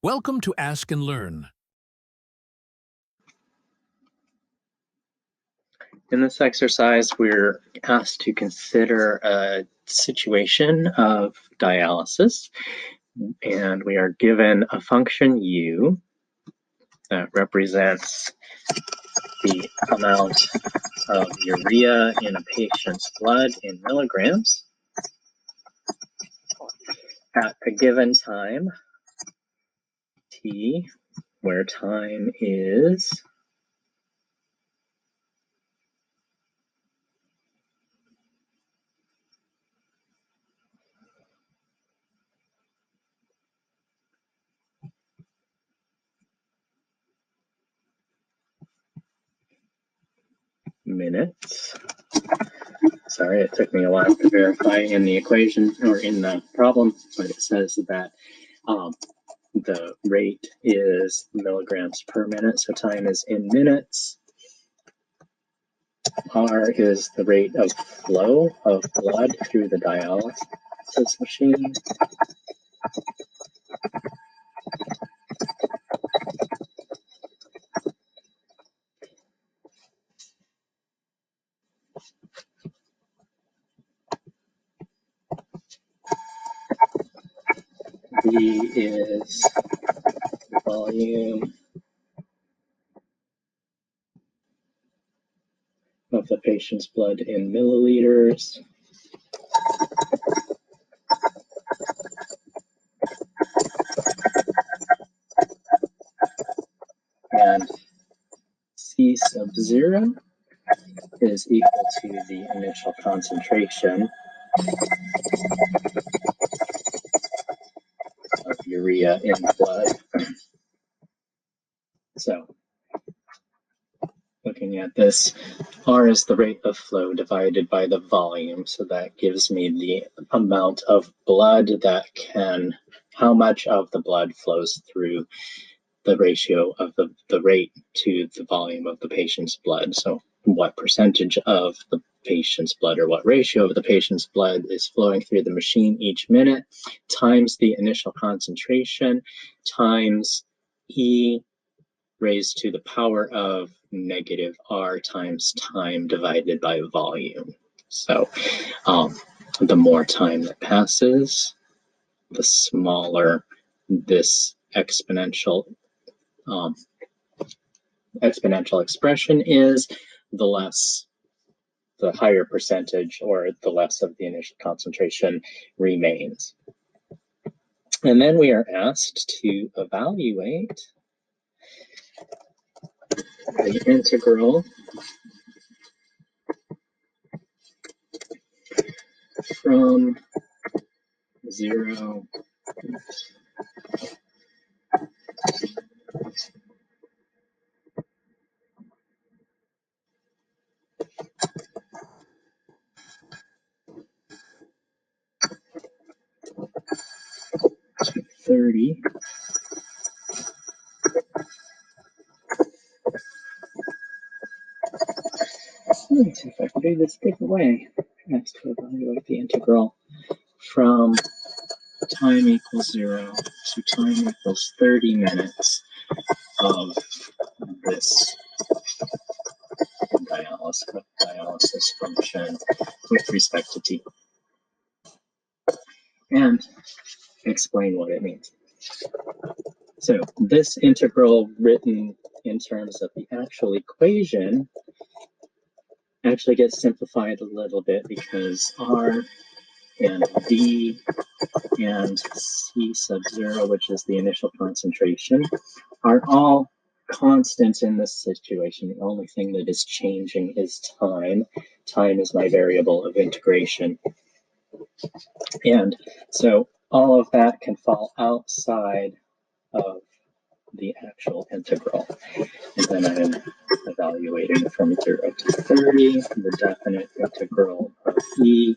Welcome to Ask and Learn. In this exercise, we're asked to consider a situation of dialysis, and we are given a function u that represents the amount of urea in a patient's blood in milligrams at a given time, t, where time is minutes. Sorry, it took me a while to verify in the equation or in the problem, but it says that the rate is milligrams per minute, so time is in minutes. R is the rate of flow of blood through the dialysis machine. V is the volume of the patient's blood in milliliters. And C sub 0 is equal to the initial concentration of urea in the blood. So, looking at this, R is the rate of flow divided by the volume. So that gives me the amount of blood that how much of the blood flows through the ratio of the rate to the volume of the patient's blood. So what percentage of the patient's blood or what ratio of the patient's blood is flowing through the machine each minute times the initial concentration times E raised to the power of negative R times time divided by volume. So the more time that passes, the smaller this exponential expression is, the higher percentage or the less of the initial concentration remains. And then we are asked to evaluate the integral from 0 to 30 Let's see if I can do this a different way. Next, to evaluate the integral from time equals 0 to time equals 30 minutes of this dialysis function with respect to t, and explain what it means. So this integral written in terms of the actual equation actually gets simplified a little bit because R and V and C sub 0, which is the initial concentration, are all constants in this situation. The only thing that is changing is time. Time is my variable of integration. And so all of that can fall outside of the actual integral. And then I'm evaluating from 0 to 30, the definite integral of E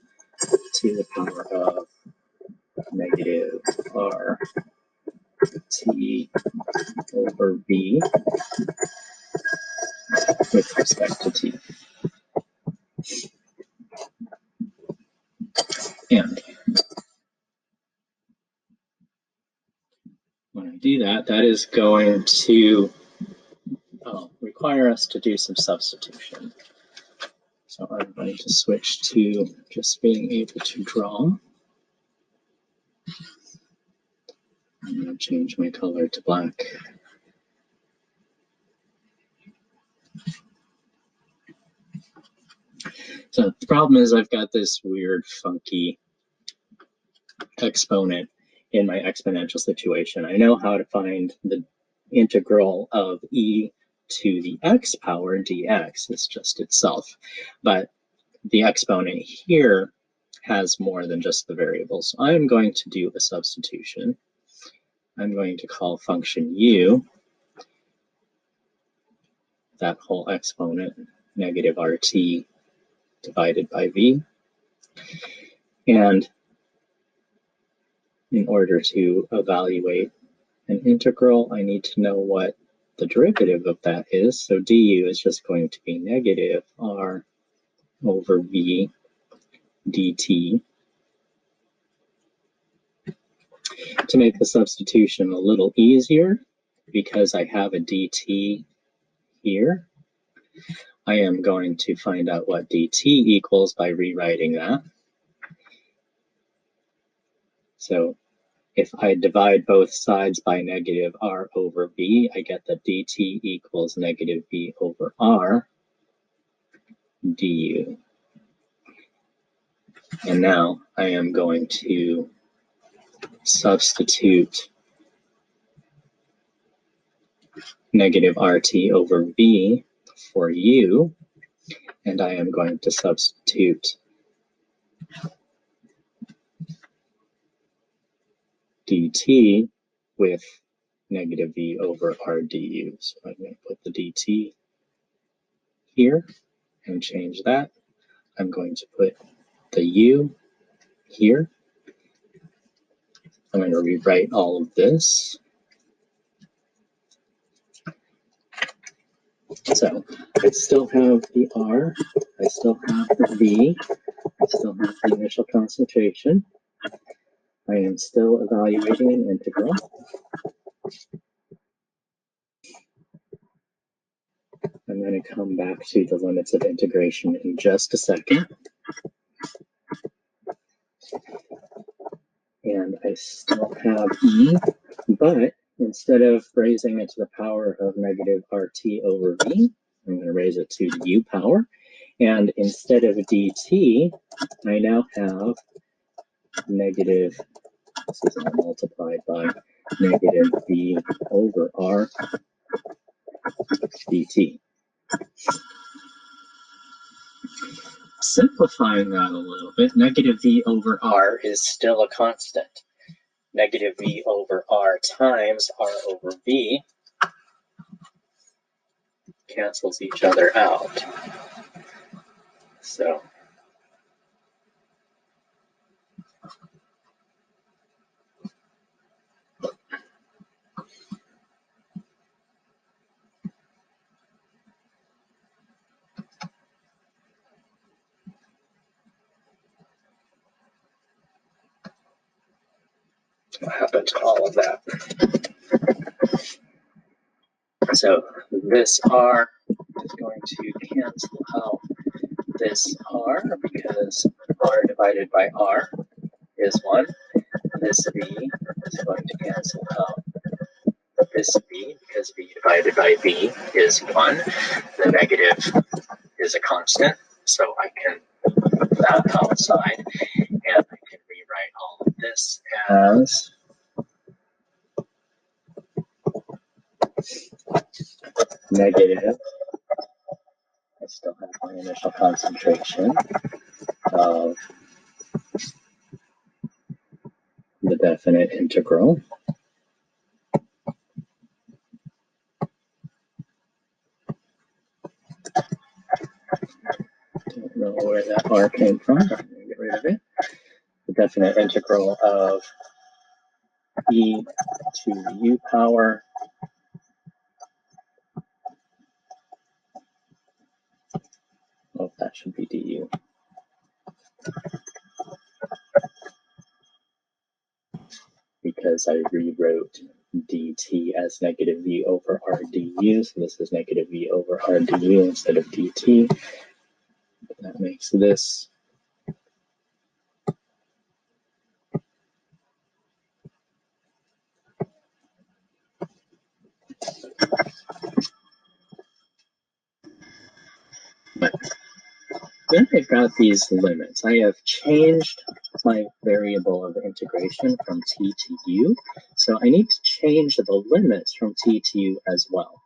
to the power of negative R T over V with respect to T. And when I do that is going to require us to do some substitution. So I'm going to switch to just being able to draw. I'm going to change my color to black. So the problem is I've got this weird, funky exponent in my exponential situation. I know how to find the integral of e to the x power dx. It's just itself. But the exponent here has more than just the variables. So I'm going to do a substitution. I'm going to call function u, that whole exponent, negative RT divided by v. And in order to evaluate an integral, I need to know what the derivative of that is. So du is just going to be negative r over v dt. To make the substitution a little easier, because I have a dt here, I am going to find out what dt equals by rewriting that. So if I divide both sides by negative r over v, I get that dt equals negative v over r du. And now I am going to substitute negative RT over V for U, and I am going to substitute dt with negative V over R du. So I'm going to put the dt here and change that. I'm going to put the U here. I'm going to rewrite all of this. So I still have the R, I still have the V, I still have the initial concentration. I am still evaluating an integral. I'm going to come back to the limits of integration in just a second. And I still have E, but instead of raising it to the power of negative RT over V, I'm going to raise it to the U power. And instead of dt, I now have negative, this is all multiplied by negative V over R dt. Simplifying that a little bit, negative V over R is still a constant. Negative V over R times R over V cancels each other out. So what happened to all of that? So this R is going to cancel out this R because R divided by R is 1. This V is going to cancel out this V because V divided by V is 1. The negative is a constant, so I can put that outside and I can rewrite all of this as negative. I still have my initial concentration of the definite integral. Don't know where that R came from. I'm going to get rid of it. The definite integral of e to the u power that should be du. Because I rewrote dt as negative v over r du. So this is negative v over r du instead of dt. That makes this but then I've got these limits. I have changed my variable of integration from t to u. So I need to change the limits from t to u as well.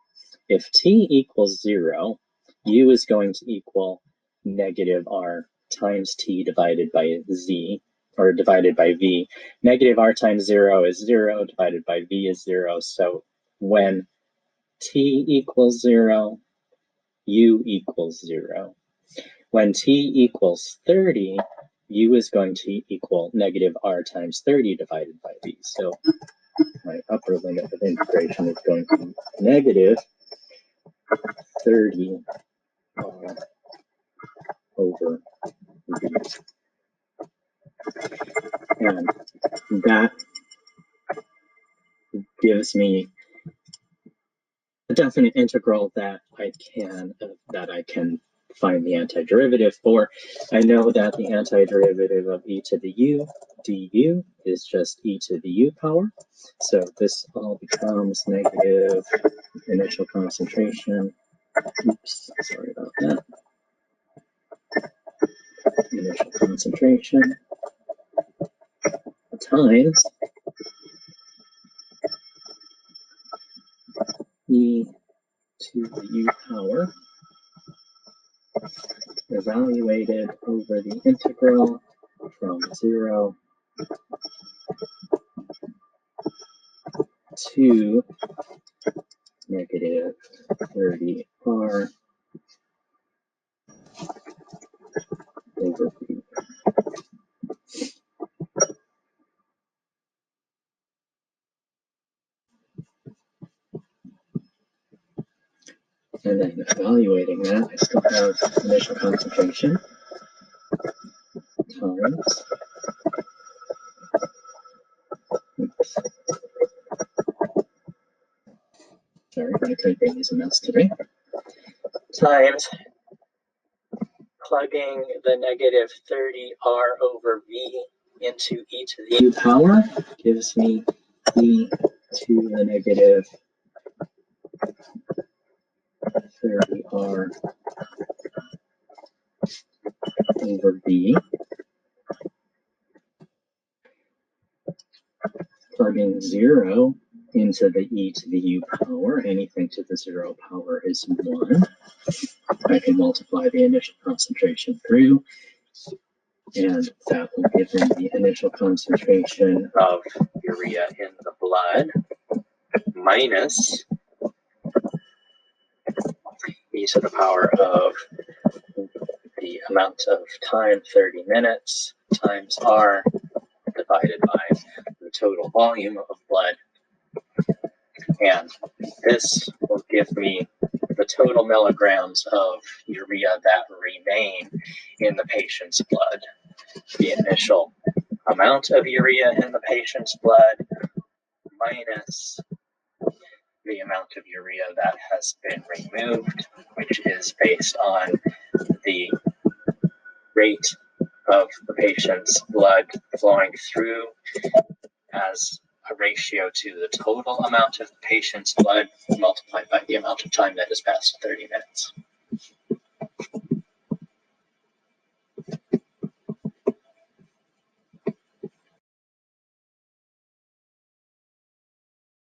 If t equals 0, u is going to equal negative r times t divided by z, or divided by v. Negative r times 0 is 0, divided by v is 0. So when t equals 0, u equals 0. When t equals 30, u is going to equal negative r times 30 divided by v. So my upper limit of integration is going to be negative 30 r over v. And that gives me a definite integral that I can find the antiderivative for. I know that the antiderivative of e to the u du is just e to the u power. So this all becomes negative initial concentration. Oops, sorry about that. Initial concentration times e to the u power evaluated over the integral from 0 to negative 30r over v. And then evaluating that, I still have initial concentration times, oops, sorry, my typing is a mess today, times plugging the negative 30r over v into e to the u power gives me e to the negative 30r over v. Plugging 0 into the e to the u power, anything to the 0 power is 1. I can multiply the initial concentration through, and that will give me the initial concentration of urea in the blood minus e to the power of the amount of time, 30 minutes, times r divided by the total volume of blood. And this will give me the total milligrams of urea that remain in the patient's blood. The initial amount of urea in the patient's blood minus the amount of urea that has been removed, which is based on the rate of the patient's blood flowing through as a ratio to the total amount of the patient's blood multiplied by the amount of time that has passed 30 minutes.